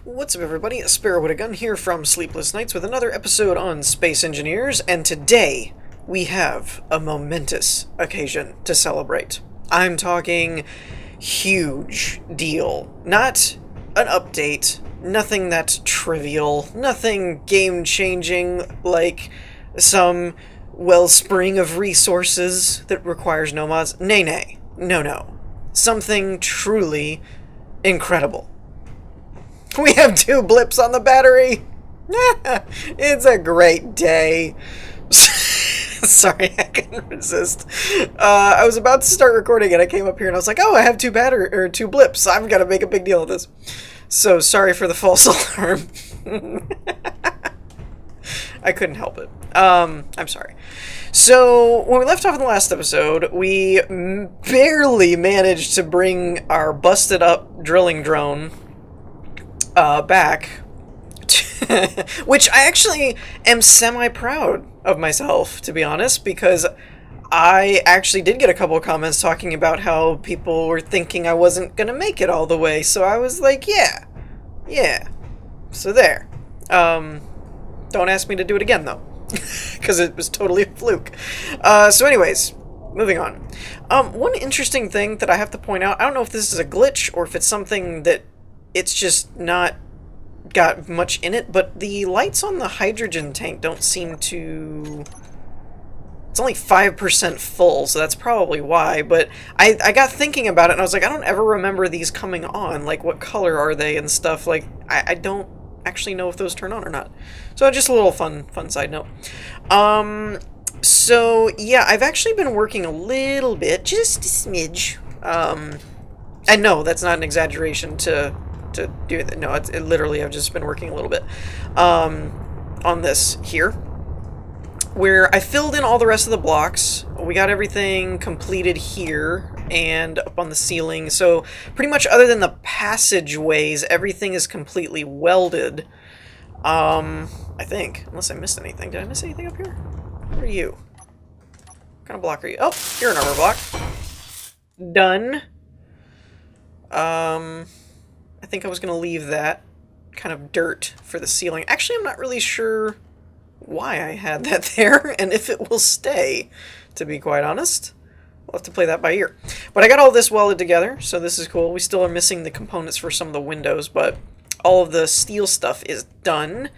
What's up, everybody? Sparrow with a Gun here from Sleepless Nights with another episode on Space Engineers, and today we have a momentous occasion to celebrate. I'm talking huge deal. Not an update, nothing that's trivial, nothing game-changing like some wellspring of resources that requires no mods. Nay, nay. No. Something truly incredible. We have 2 blips on the battery! It's a great day. Sorry, I couldn't resist. I was about to start recording and I came up here and I was like, oh, I have 2 blips. I've got to make a big deal of this. So, sorry for the false alarm. I couldn't help it. I'm sorry. So, when we left off in the last episode, we barely managed to bring our busted up drilling drone back, which I actually am semi-proud of myself, to be honest, because I actually did get a couple of comments talking about how people were thinking I wasn't gonna make it all the way, so I was like, yeah, so there. Don't ask me to do it again, though, because it was totally a fluke. So anyways, moving on. One interesting thing that I have to point out, I don't know if this is a glitch or if it's something that it's just not got much in it, but the lights on the hydrogen tank don't seem to... It's only 5% full, so that's probably why, but I got thinking about it, and I was like, I don't ever remember these coming on, like, what color are they and stuff, like, I don't actually know if those turn on or not. So just a little fun side note. So, yeah, I've actually been working a little bit, just a smidge, and no, that's not an exaggeration to do that. No, it literally, I've just been working a little bit on this here, where I filled in all the rest of the blocks. We got everything completed here and up on the ceiling, so pretty much other than the passageways, everything is completely welded. I think, unless I missed anything. Did I miss anything up here? Where are you? What kind of block are you? Oh, you're an armor block. Done. I think I was going to leave that kind of dirt for the ceiling. Actually, I'm not really sure why I had that there, and if it will stay, to be quite honest. We'll have to play that by ear. But I got all this welded together, so this is cool. We still are missing the components for some of the windows, but all of the steel stuff is done.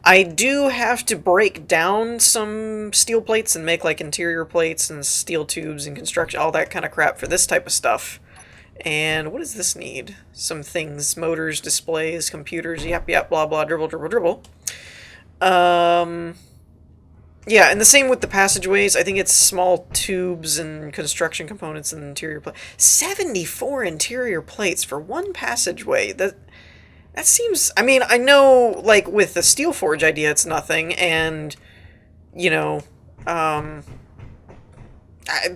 I do have to break down some steel plates and make, like, interior plates and steel tubes and construction, all that kind of crap for this type of stuff. And what does this need? Some things, motors, displays, computers, yap, blah, blah, dribble. Yeah, and the same with the passageways. I think it's small tubes and construction components and interior plates. 74 interior plates for one passageway. That seems... I mean, I know, like, with the steel forge idea, it's nothing, and, you know,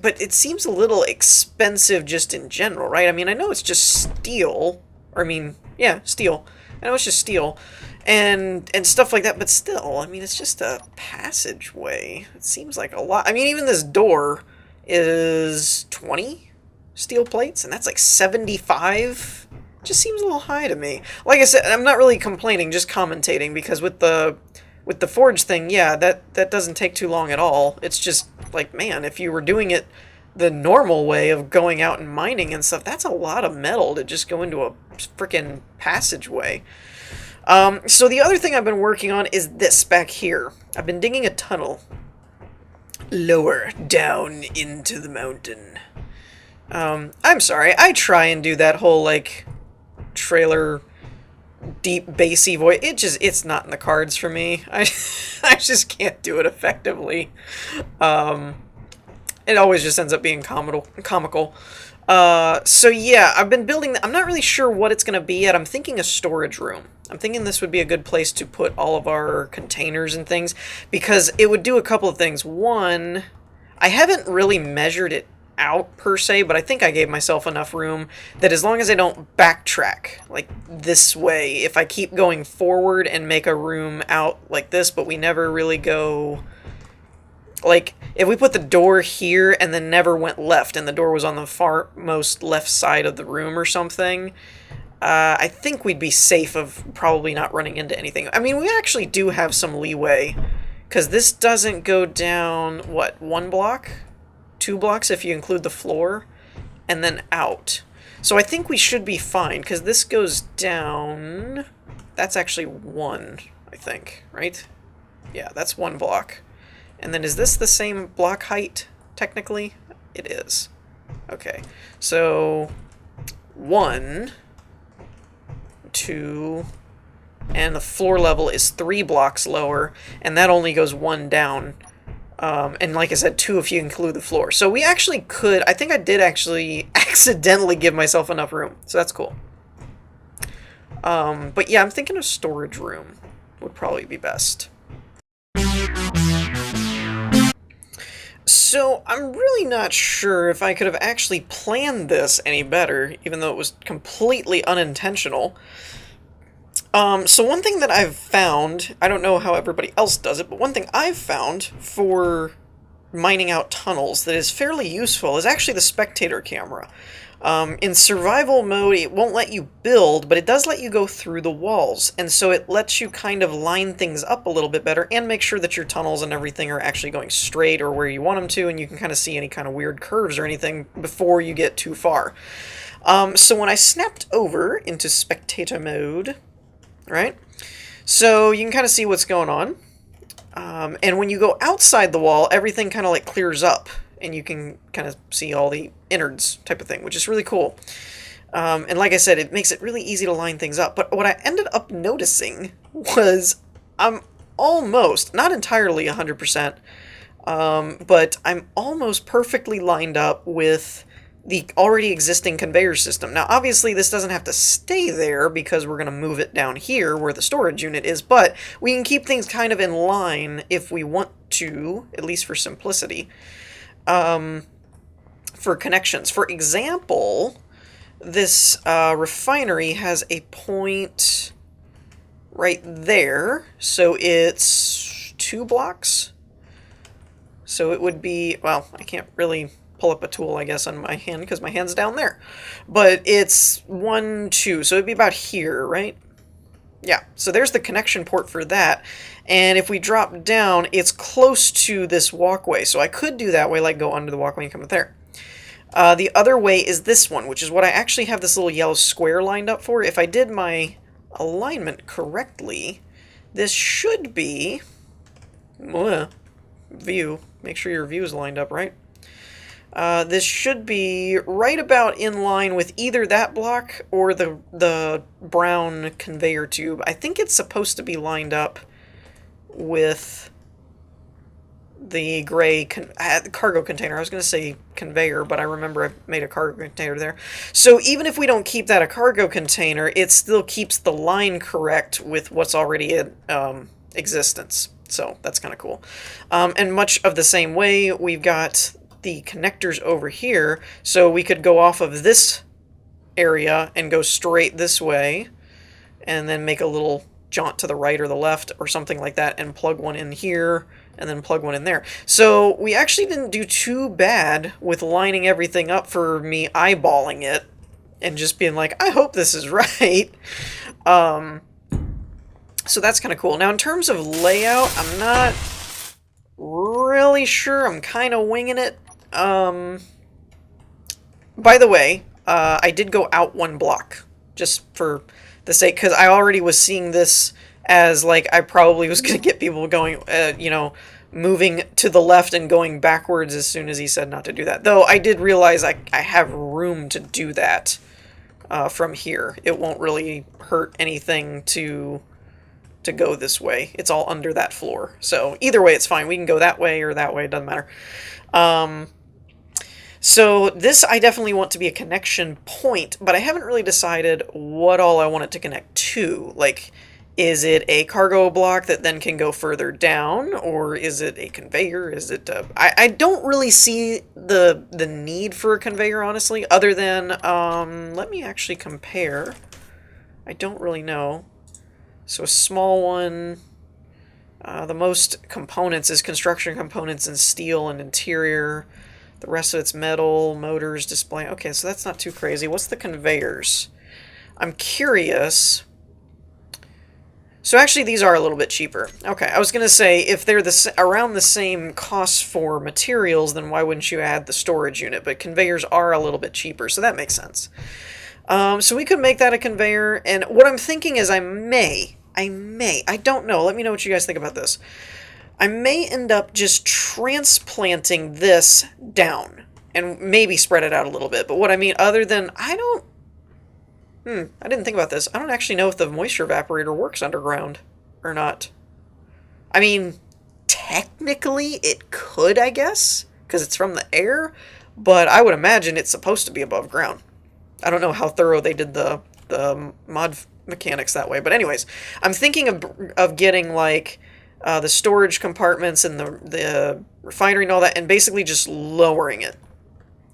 but it seems a little expensive just in general, right? I mean, I know it's just steel, or I mean, yeah, steel. I know it's just steel, and stuff like that, but still, I mean, it's just a passageway. It seems like a lot. I mean, even this door is 20 steel plates, and that's like 75. Just seems a little high to me. Like I said, I'm not really complaining, just commentating, because with the forge thing, yeah, that doesn't take too long at all. It's just like, man, if you were doing it the normal way of going out and mining and stuff, that's a lot of metal to just go into a freaking passageway. So the other thing I've been working on is this back here. I've been digging a tunnel lower down into the mountain. I'm sorry, I try and do that whole, like, trailer deep bassy voice. It's not in the cards for me. I just can't do it effectively. It always just ends up being comical. So yeah, I've been building... I'm not really sure what it's going to be yet. I'm thinking a storage room. I'm thinking this would be a good place to put all of our containers and things, because it would do a couple of things. One, I haven't really measured it out per se, but I think I gave myself enough room that as long as I don't backtrack like this way, if I keep going forward and make a room out like this, but we never really go, like, if we put the door here and then never went left and the door was on the farmost left side of the room or something, I think we'd be safe of probably not running into anything. I mean, we actually do have some leeway, because this doesn't go down, what, 1 block? 2 blocks if you include the floor, and then out. So I think we should be fine, because this goes down... That's actually 1, I think, right? Yeah, that's 1 block. And then is this the same block height, technically? It is. Okay, so 1, 2, and the floor level is 3 blocks lower, and that only goes 1 down. And like I said, 2 if you include the floor. So we actually could, I think I did actually accidentally give myself enough room, so that's cool. But yeah, I'm thinking a storage room would probably be best. So I'm really not sure if I could have actually planned this any better, even though it was completely unintentional. So one thing that I've found, I don't know how everybody else does it, but one thing I've found for mining out tunnels that is fairly useful is actually the spectator camera. In survival mode, it won't let you build, but it does let you go through the walls, and so it lets you kind of line things up a little bit better and make sure that your tunnels and everything are actually going straight or where you want them to, and you can kind of see any kind of weird curves or anything before you get too far. So when I snapped over into spectator mode, right, so you can kind of see what's going on, and when you go outside the wall, everything kind of like clears up, and you can kind of see all the innards type of thing, which is really cool. And like I said, it makes it really easy to line things up. But what I ended up noticing was I'm almost, not entirely 100%, but I'm almost perfectly lined up with the already existing conveyor system. Now, obviously, this doesn't have to stay there because we're going to move it down here where the storage unit is, but we can keep things kind of in line if we want to, at least for simplicity. For connections. For example, this refinery has a point right there, so it's 2 blocks. So it would be, well, I can't really pull up a tool, I guess, on my hand because my hand's down there. But it's 1, 2, so it'd be about here, right? Yeah, so there's the connection port for that. And if we drop down, it's close to this walkway. So I could do that way, like go under the walkway and come up there. The other way is this one, which is what I actually have this little yellow square lined up for. If I did my alignment correctly, this should be... view. Make sure your view is lined up right. This should be right about in line with either that block or the brown conveyor tube. I think it's supposed to be lined up with the gray cargo container. I was going to say conveyor, but I remember I made a cargo container there. So even if we don't keep that a cargo container, it still keeps the line correct with what's already in existence. So that's kind of cool. And much of the same way, we've got the connectors over here, so we could go off of this area and go straight this way, and then make a little jaunt to the right or the left or something like that, and plug one in here, and then plug one in there. So we actually didn't do too bad with lining everything up for me eyeballing it, and just being like, I hope this is right. So that's kind of cool. Now in terms of layout, I'm not really sure. I'm kind of winging it. By the way, I did go out 1 block, just for the sake, because I already was seeing this as, like, I probably was going to get people going, you know, moving to the left and going backwards as soon as he said not to do that. Though I did realize I have room to do that from here. It won't really hurt anything to go this way. It's all under that floor. So either way, it's fine. We can go that way or that way. It doesn't matter. So this I definitely want to be a connection point, but I haven't really decided what all I want it to connect to. Like, is it a cargo block that then can go further down, or is it a conveyor? Is it I don't really see the need for a conveyor, honestly, other than let me actually compare. I don't really know. So a small one, the most components is construction components and steel and interior. The rest of it's metal, motors, display. Okay, so that's not too crazy. What's the conveyors? I'm curious. So actually, these are a little bit cheaper. Okay, I was going to say, if they're around the same cost for materials, then why wouldn't you add the storage unit? But conveyors are a little bit cheaper, so that makes sense. So we could make that a conveyor, and what I'm thinking is I don't know, let me know what you guys think about this. I may end up just transplanting this down, and maybe spread it out a little bit. But what I mean, other than, I didn't think about this. I don't actually know if the moisture evaporator works underground or not. I mean, technically it could, I guess, because it's from the air, but I would imagine it's supposed to be above ground. I don't know how thorough they did the mod mechanics that way, but anyways, I'm thinking of getting like the storage compartments and the refinery and all that, and basically just lowering it.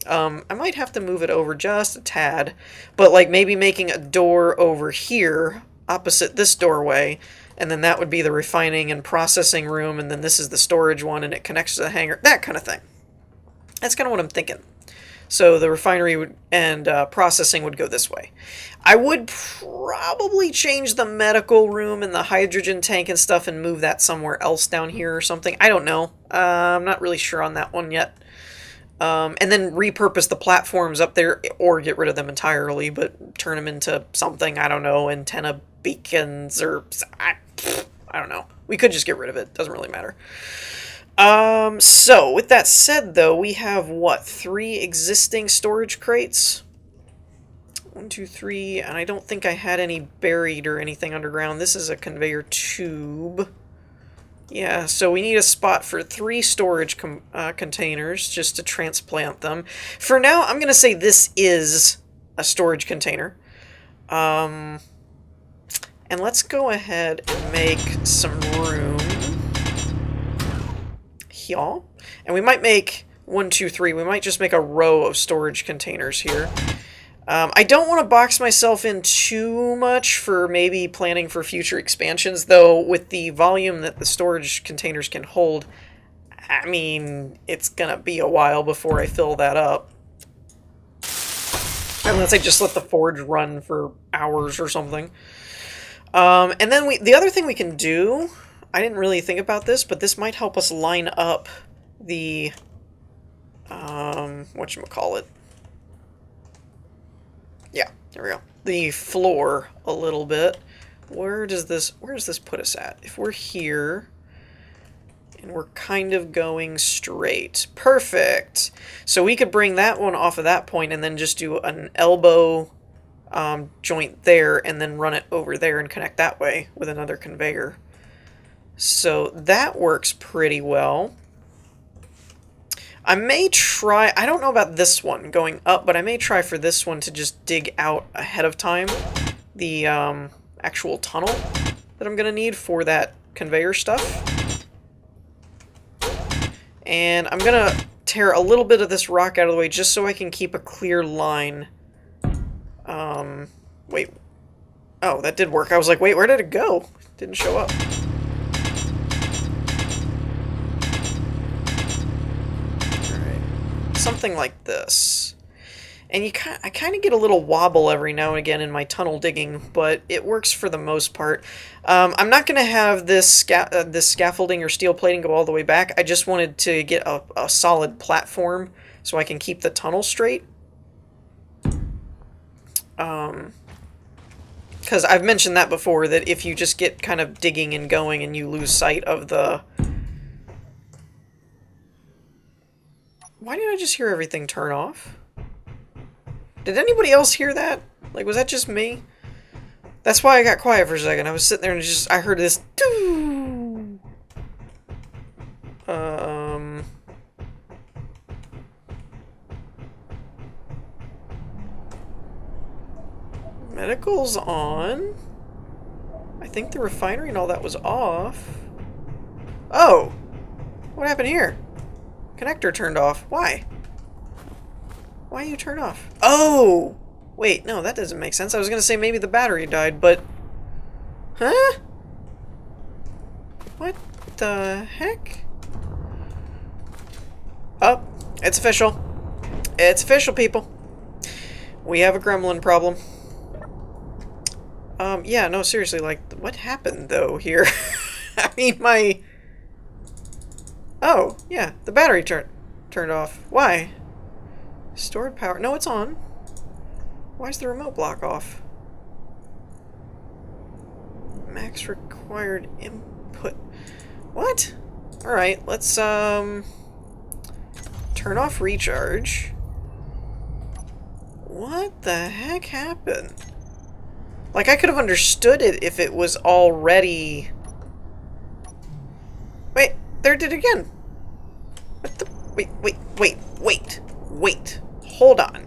I might have to move it over just a tad, but like maybe making a door over here opposite this doorway, and then that would be the refining and processing room, and then this is the storage one, and it connects to the hangar, that kind of thing. That's kind of what I'm thinking. So the refinery and processing would go this way. I would probably change the medical room and the hydrogen tank and stuff and move that somewhere else down here or something. I don't know. I'm not really sure on that one yet. And then repurpose the platforms up there, or get rid of them entirely, but turn them into something, I don't know, antenna beacons, or I don't know. We could just get rid of it. Doesn't really matter. So with that said, though, we have what, 3 existing storage crates? 1, 2, 3, and I don't think I had any buried or anything underground. This is a conveyor tube. Yeah, so we need a spot for 3 storage containers just to transplant them. For now, I'm going to say this is a storage container. And let's go ahead and make some room. Here. And we might make 1, 2, 3. We might just make a row of storage containers here. I don't want to box myself in too much for maybe planning for future expansions, though with the volume that the storage containers can hold, I mean, it's gonna be a while before I fill that up. Unless I just let the forge run for hours or something. And then the other thing we can do, I didn't really think about this, but this might help us line up the, whatchamacallit. Yeah, there we go. The floor a little bit. Where does this put us at? If we're here, and we're kind of going straight. Perfect! So we could bring that one off of that point and then just do an elbow joint there and then run it over there and connect that way with another conveyor. So that works pretty well. I may try, I don't know about this one going up, but I may try for this one to just dig out ahead of time the actual tunnel that I'm going to need for that conveyor stuff. And I'm going to tear a little bit of this rock out of the way just so I can keep a clear line. Wait. Oh, that did work. I was like, wait, where did it go? It didn't show up. Something like this. And I kind of get a little wobble every now and again in my tunnel digging, but it works for the most part. I'm not going to have this scaffolding or steel plating go all the way back. I just wanted to get a solid platform so I can keep the tunnel straight. Because I've mentioned that before, that if you just get kind of digging and going and you lose sight of the... Why did I just hear everything turn off? Did anybody else hear that? Like, was that just me? That's why I got quiet for a second. I was sitting there and I heard this... Doo! Medical's on. I think the refinery and all that was off. Oh! What happened here? Connector turned off. Why? Why you turn off? Oh! Wait, no, that doesn't make sense. I was gonna say maybe the battery died, but... Huh? What the heck? Oh, it's official. It's official, people. We have a gremlin problem. Yeah, no, seriously, like, what happened, though, here? I mean, my... Oh, yeah, the battery turned off. Why? Stored power. No, it's on. Why is the remote block off? Max required input. What? Alright, let's, turn off recharge. What the heck happened? Like, I could have understood it if it was already... Wait, there it did again. What the... Wait. Hold on.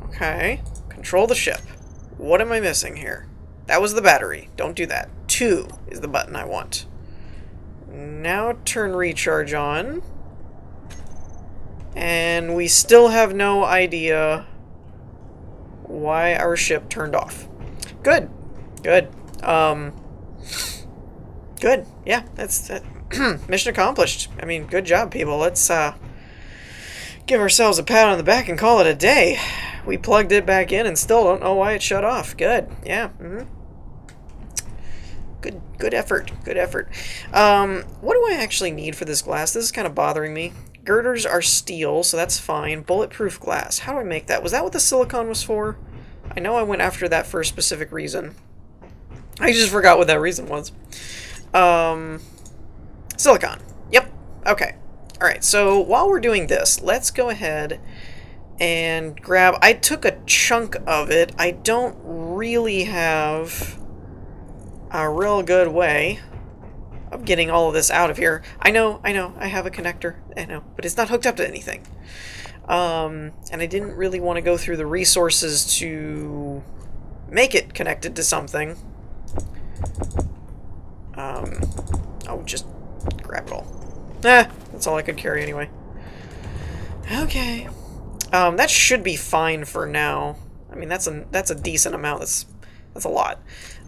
Okay. Control the ship. What am I missing here? That was the battery. Don't do that. 2 is the button I want. Now turn recharge on. And we still have no idea why our ship turned off. Good. Good. Good. Yeah, that's mission accomplished. I mean, good job, people. Let's give ourselves a pat on the back and call it a day. We plugged it back in and still don't know why it shut off. Good. Yeah. Good effort. Good effort. What do I actually need for this glass? This is kind of bothering me. Girders are steel, so that's fine. Bulletproof glass. How do I make that? Was that what the silicone was for? I know I went after that for a specific reason. I just forgot what that reason was. Silicon. Yep. Okay. Alright, so while we're doing this, let's go ahead and grab... I took a chunk of it. I don't really have a real good way of getting all of this out of here. I know, I have a connector, I know, but it's not hooked up to anything. And I didn't really want to go through the resources to make it connected to something. I'll just grab it all. That's all I could carry anyway. Okay. That should be fine for now. I mean, that's a decent amount. That's a lot.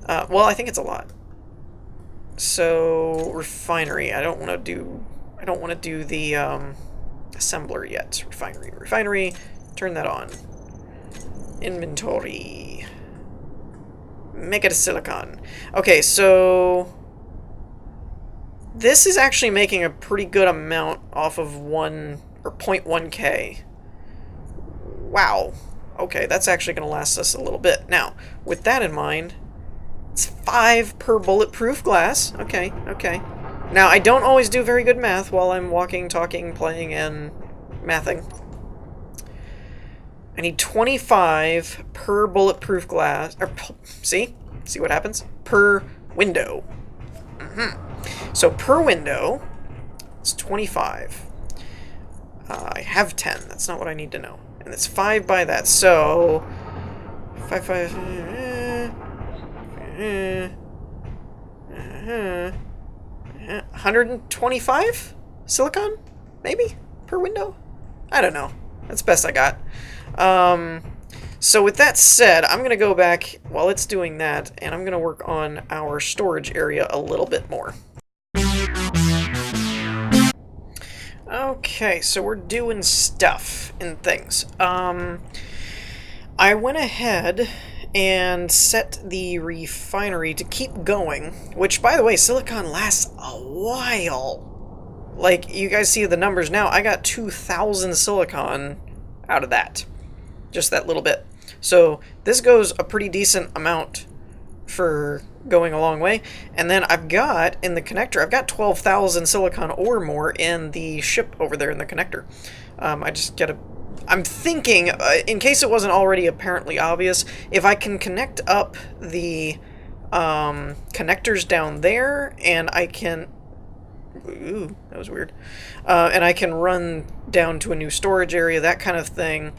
Well, I think it's a lot. So refinery. I don't want to do the assembler yet. Refinery. Turn that on. Inventory. Make it a silicon. Okay, so this is actually making a pretty good amount off of 0.1K. Wow. Okay, that's actually going to last us a little bit. Now, with that in mind, it's 5 per bulletproof glass. Okay. Now, I don't always do very good math while I'm walking, talking, playing, and mathing. I need 25 per bulletproof glass. Or, see what happens? Per window. So per window, it's 25. I have 10. That's not what I need to know. And it's 5 by that. So 5. 125 silicon, maybe per window. I don't know. That's the best I got. So with that said, I'm gonna go back while it's doing that, and I'm gonna work on our storage area a little bit more. Okay, so we're doing stuff and things. I went ahead and set the refinery to keep going, which, by the way, silicon lasts a while. Like, you guys see the numbers now. I got 2,000 silicon out of that. Just that little bit. So this goes a pretty decent amount for going a long way. And then I've got, in the connector, I've got 12,000 silicon or more in the ship over there in the connector. I just gotta... I'm thinking, in case it wasn't already apparently obvious, if I can connect up the connectors down there, and I can... Ooh, that was weird. And I can run down to a new storage area, that kind of thing.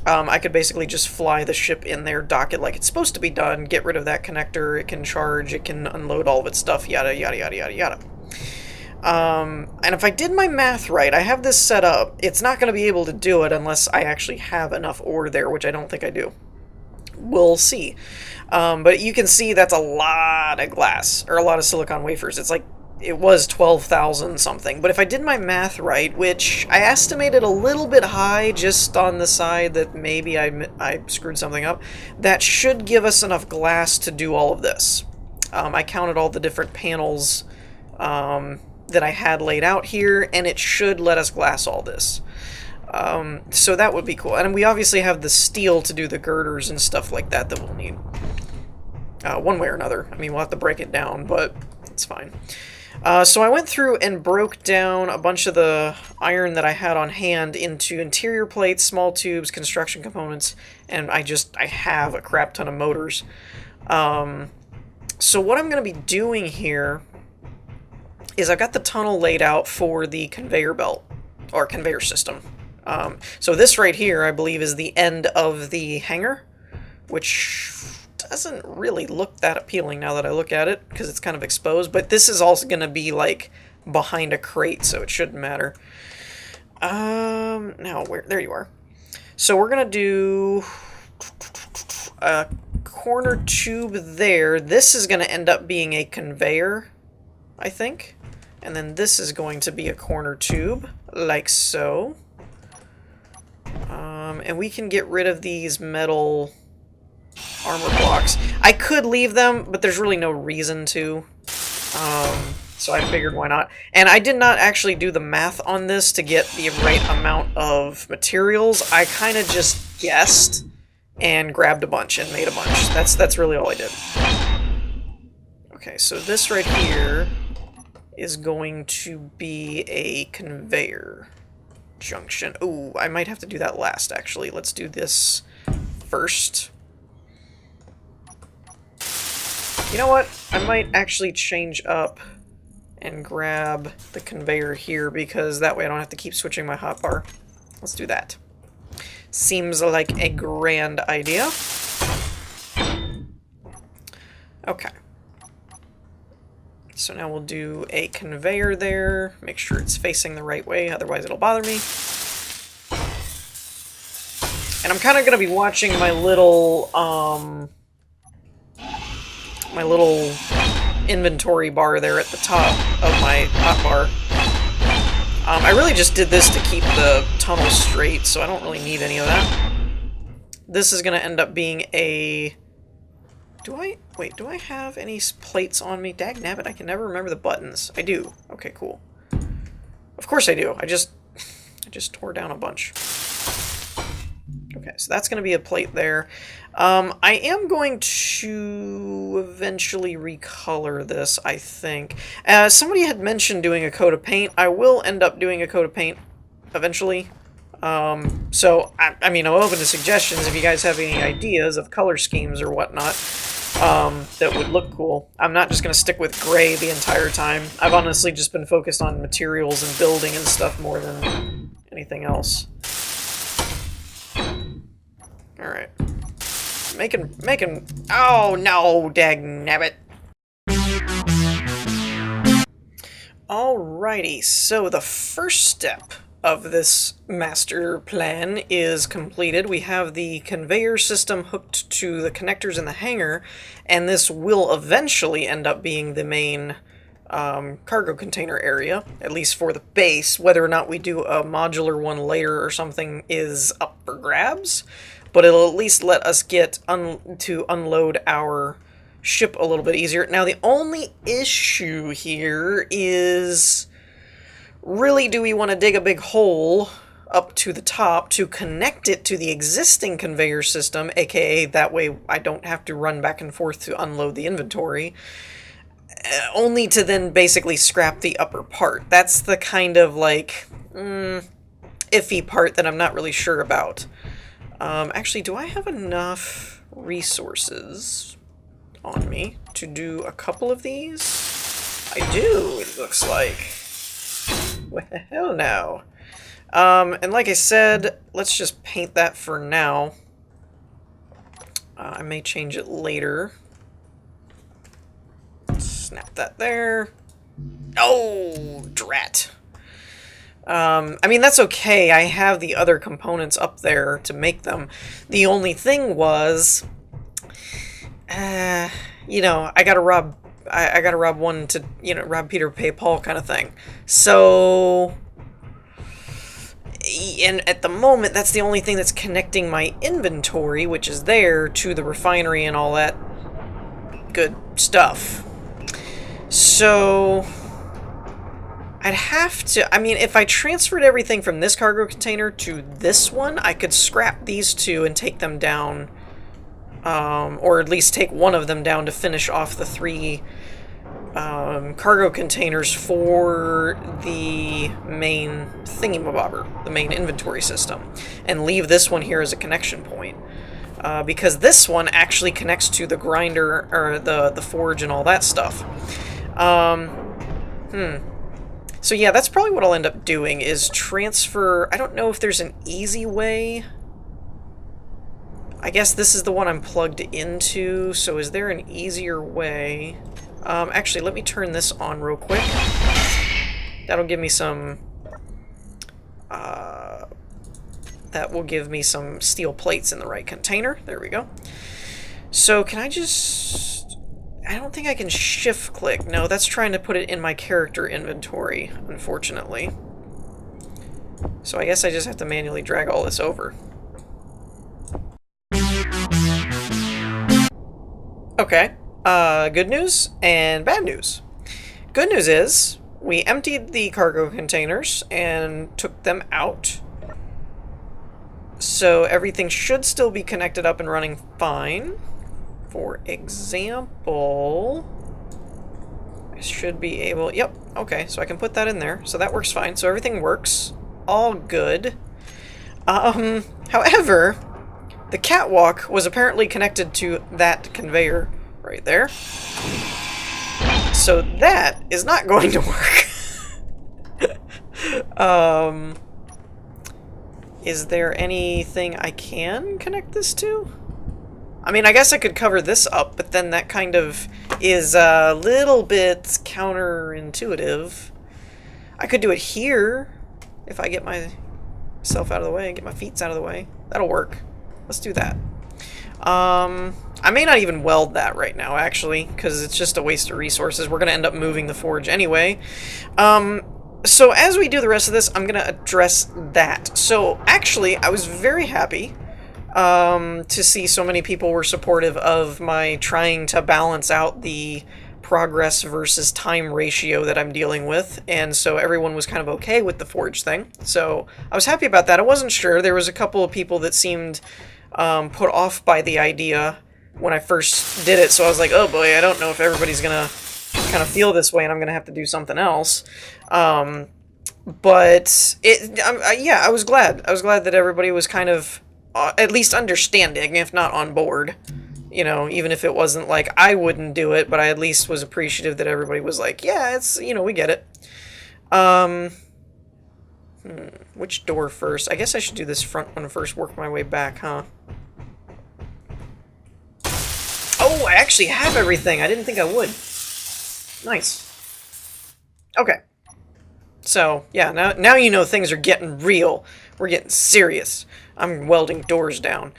I could basically just fly the ship in there, dock it like it's supposed to be done, get rid of that connector, it can charge, it can unload all of its stuff, yada, yada, yada, yada, yada. And if I did my math right, I have this set up. It's not going to be able to do it unless I actually have enough ore there, which I don't think I do. We'll see. But you can see that's a lot of glass, or a lot of silicon wafers. It's like it was 12,000 something. But if I did my math right, which I estimated a little bit high just on the side that maybe I screwed something up, that should give us enough glass to do all of this. I counted all the different panels that I had laid out here, and it should let us glass all this. So that would be cool. And we obviously have the steel to do the girders and stuff like that that we'll need. One way or another. I mean, we'll have to break it down, but it's fine. So I went through and broke down a bunch of the iron that I had on hand into interior plates, small tubes, construction components, and I have a crap ton of motors. So what I'm going to be doing here is I've got the tunnel laid out for the conveyor belt, or conveyor system. So this right here, I believe, is the end of the hangar, which doesn't really look that appealing now that I look at it, because it's kind of exposed, but this is also going to be, like, behind a crate, so it shouldn't matter. Now, there you are. So we're going to do a corner tube there. This is going to end up being a conveyor, I think. And then this is going to be a corner tube, like so. And we can get rid of these metal armor blocks. I could leave them, but there's really no reason to. So I figured why not. And I did not actually do the math on this to get the right amount of materials. I kind of just guessed and grabbed a bunch and made a bunch. That's really all I did. Okay, so this right here is going to be a conveyor junction. Ooh, I might have to do that last, actually. Let's do this first. You know what? I might actually change up and grab the conveyor here, because that way I don't have to keep switching my hotbar. Let's do that. Seems like a grand idea. Okay. So now we'll do a conveyor there. Make sure it's facing the right way, otherwise it'll bother me. And I'm kind of going to be watching my little inventory bar there at the top of my hotbar. I really just did this to keep the tunnel straight, so I don't really need any of that. This is going to end up being a... Do I have any plates on me? Dagnabbit, I can never remember the buttons. I do. Okay, cool. Of course I do. I just tore down a bunch. Okay, so that's going to be a plate there. I am going to eventually recolor this, I think. Somebody had mentioned doing a coat of paint. I will end up doing a coat of paint eventually. So, I mean, I'm open to suggestions if you guys have any ideas of color schemes or whatnot that would look cool. I'm not just going to stick with gray the entire time. I've honestly just been focused on materials and building and stuff more than anything else. Alright. Making... Oh, no, dagnabbit. Alrighty, so the first step of this master plan is completed. We have the conveyor system hooked to the connectors in the hangar, and this will eventually end up being the main cargo container area, at least for the base. Whether or not we do a modular one later or something is up for grabs, but it'll at least let us get to unload our ship a little bit easier. Now, the only issue here is, really, do we want to dig a big hole up to the top to connect it to the existing conveyor system, aka that way I don't have to run back and forth to unload the inventory, only to then basically scrap the upper part? That's the kind of, like, iffy part that I'm not really sure about. Actually, do I have enough resources on me to do a couple of these? I do, it looks like. Well, now. And like I said, let's just paint that for now. I may change it later. Snap that there. Oh, drat. I mean, that's okay. I have the other components up there to make them. The only thing was, you know, I gotta rob I gotta rob one to, you know, rob Peter, pay Paul kind of thing. So, and at the moment, that's the only thing that's connecting my inventory, which is there, to the refinery and all that good stuff. So, I'd have to, I mean, if I transferred everything from this cargo container to this one, I could scrap these two and take them down, or at least take one of them down to finish off the 3 cargo containers for the main thingamabobber, the main inventory system, and leave this one here as a connection point. Because this one actually connects to the grinder, or the forge and all that stuff. So yeah, that's probably what I'll end up doing, is transfer... I don't know if there's an easy way. I guess this is the one I'm plugged into, so is there an easier way? Actually, let me turn this on real quick. That'll give me some... that will give me some steel plates in the right container. There we go. So, can I just... I don't think I can shift-click. No, that's trying to put it in my character inventory, unfortunately. So I guess I just have to manually drag all this over. Okay. Good news and bad news. Good news is, we emptied the cargo containers and took them out. So everything should still be connected up and running fine. For example, I should be able... Yep, okay, so I can put that in there. So that works fine. So everything works. All good. However, the catwalk was apparently connected to that conveyor right there. So that is not going to work. Is there anything I can connect this to? I mean, I guess I could cover this up, but then that kind of is a little bit counterintuitive. I could do it here, if I get myself out of the way, get my feet out of the way. That'll work. Let's do that. I may not even weld that right now, actually, because it's just a waste of resources. We're going to end up moving the forge anyway. So as we do the rest of this, I'm going to address that. So, actually, I was very happy to see so many people were supportive of my trying to balance out the progress versus time ratio that I'm dealing with, and so everyone was kind of okay with the forge thing. So I was happy about that. I wasn't sure. There was a couple of people that seemed put off by the idea when I first did it, so I was like, oh boy, I don't know if everybody's gonna kind of feel this way and I'm gonna have to do something else. But yeah, I was glad. I was glad that everybody was kind of at least understanding, if not on board. You know, even if it wasn't like I wouldn't do it, but I at least was appreciative that everybody was like, yeah, it's, you know, we get it. Which door first? I guess I should do this front one first, work my way back, huh? Oh, I actually have everything. I didn't think I would. Nice. Okay. So, yeah, now you know things are getting real. We're getting serious. I'm welding doors down.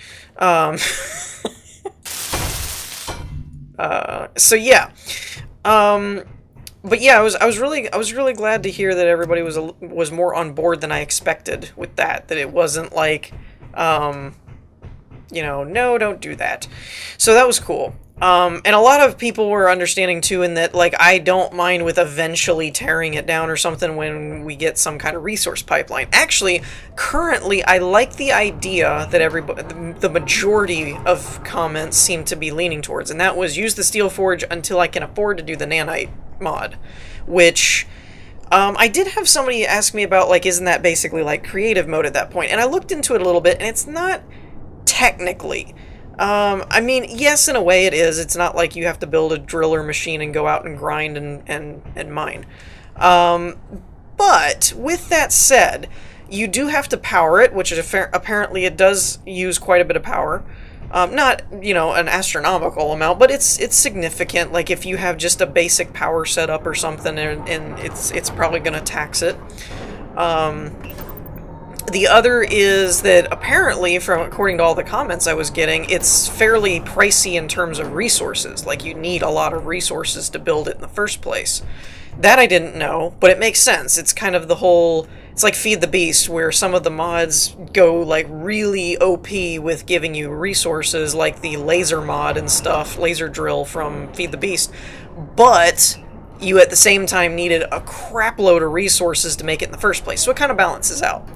So yeah. But yeah, I was really glad to hear that everybody was more on board than I expected with that. That it wasn't like, you know, no, don't do that. So that was cool. And a lot of people were understanding too, in that, like, I don't mind with eventually tearing it down or something when we get some kind of resource pipeline. Actually, currently, I like the idea that the majority of comments seem to be leaning towards, and that was use the steel forge until I can afford to do the nanite mod, which I did have somebody ask me about, like, isn't that basically like creative mode at that point? And I looked into it a little bit, and it's not technically. I mean, yes, in a way it is. It's not like you have to build a driller machine and go out and grind and mine. But with that said, you do have to power it, which is apparently it does use quite a bit of power. Not, you know, an astronomical amount, but it's significant. Like, if you have just a basic power setup or something, and it's probably going to tax it. The other is that apparently, from according to all the comments I was getting, it's fairly pricey in terms of resources. Like, you need a lot of resources to build it in the first place. That I didn't know, but it makes sense. It's kind of the whole... It's like Feed the Beast, where some of the mods go, like, really OP with giving you resources, like the laser mod and stuff, laser drill from Feed the Beast. But you, at the same time, needed a crap load of resources to make it in the first place. So it kind of balances out.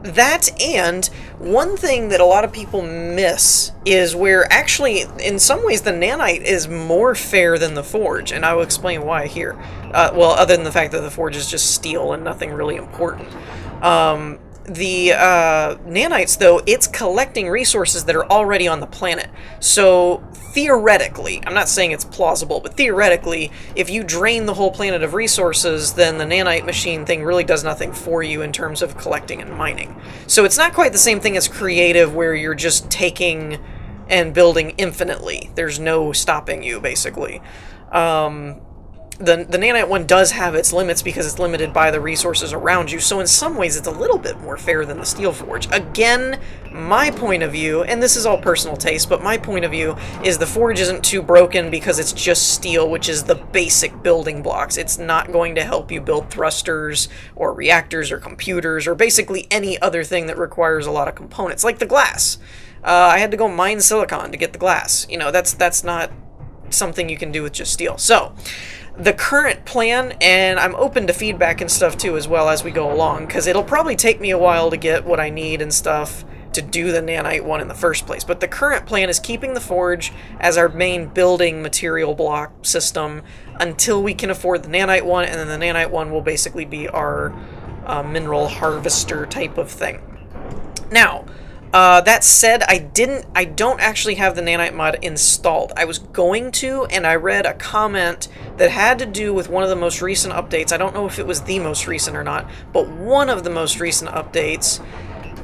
That, and one thing that a lot of people miss is where actually, in some ways, the nanite is more fair than the forge, and I will explain why here. Well, other than the fact that the forge is just steel and nothing really important. The nanites, though, it's collecting resources that are already on the planet. So, theoretically, I'm not saying it's plausible, but theoretically, if you drain the whole planet of resources, then the nanite machine thing really does nothing for you in terms of collecting and mining. So it's not quite the same thing as creative, where you're just taking and building infinitely. There's no stopping you, basically. The nanite one does have its limits because it's limited by the resources around you, so in some ways it's a little bit more fair than the steel forge. Again, my point of view, and this is all personal taste, but my point of view is the forge isn't too broken because it's just steel, which is the basic building blocks. It's not going to help you build thrusters or reactors or computers or basically any other thing that requires a lot of components, like the glass. I had to go mine silicon to get the glass. You know, that's not something you can do with just steel. So, the current plan, and I'm open to feedback and stuff too as well as we go along, because it'll probably take me a while to get what I need and stuff to do the nanite one in the first place, but the current plan is keeping the forge as our main building material block system until we can afford the nanite one, and then the nanite one will basically be our mineral harvester type of thing. Now, that said, I don't actually have the nanite mod installed. I was going to, and I read a comment that had to do with one of the most recent updates. I don't know if it was the most recent or not, but one of the most recent updates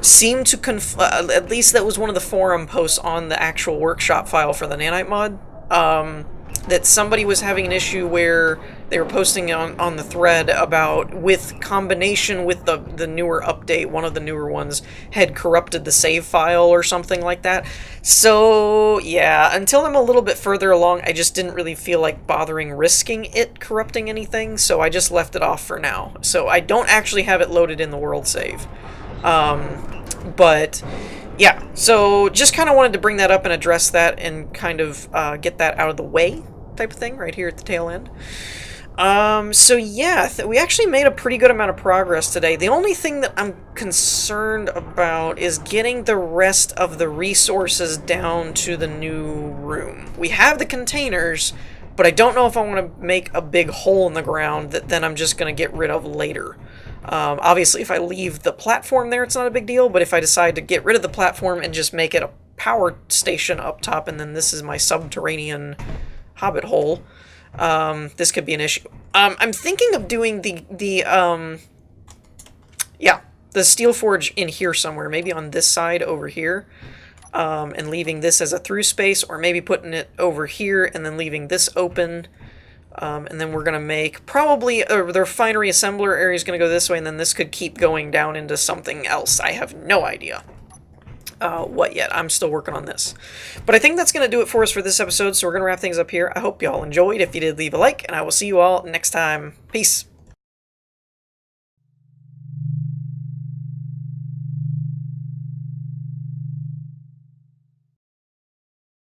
seemed to at least that was one of the forum posts on the actual workshop file for the nanite mod, that somebody was having an issue where they were posting on the thread about, with combination with the newer update, one of the newer ones had corrupted the save file or something like that. So, yeah, until I'm a little bit further along, I just didn't really feel like bothering risking it corrupting anything, so I just left it off for now. So I don't actually have it loaded in the world save. But yeah, so just kind of wanted to bring that up and address that and kind of get that out of the way type of thing right here at the tail end. So yeah, we actually made a pretty good amount of progress today. The only thing that I'm concerned about is getting the rest of the resources down to the new room. We have the containers, but I don't know if I want to make a big hole in the ground that then I'm just going to get rid of later. Obviously, if I leave the platform there, it's not a big deal, but if I decide to get rid of the platform and just make it a power station up top, and then this is my subterranean hobbit hole, this could be an issue. I'm thinking of doing the steel forge in here somewhere, maybe on this side over here, and leaving this as a through space, or maybe putting it over here and then leaving this open. And then we're going to make probably the refinery assembler area is going to go this way, and then this could keep going down into something else. I have no idea what yet. I'm still working on this. But I think that's going to do it for us for this episode, so we're going to wrap things up here. I hope you all enjoyed. If you did, leave a like, and I will see you all next time. Peace.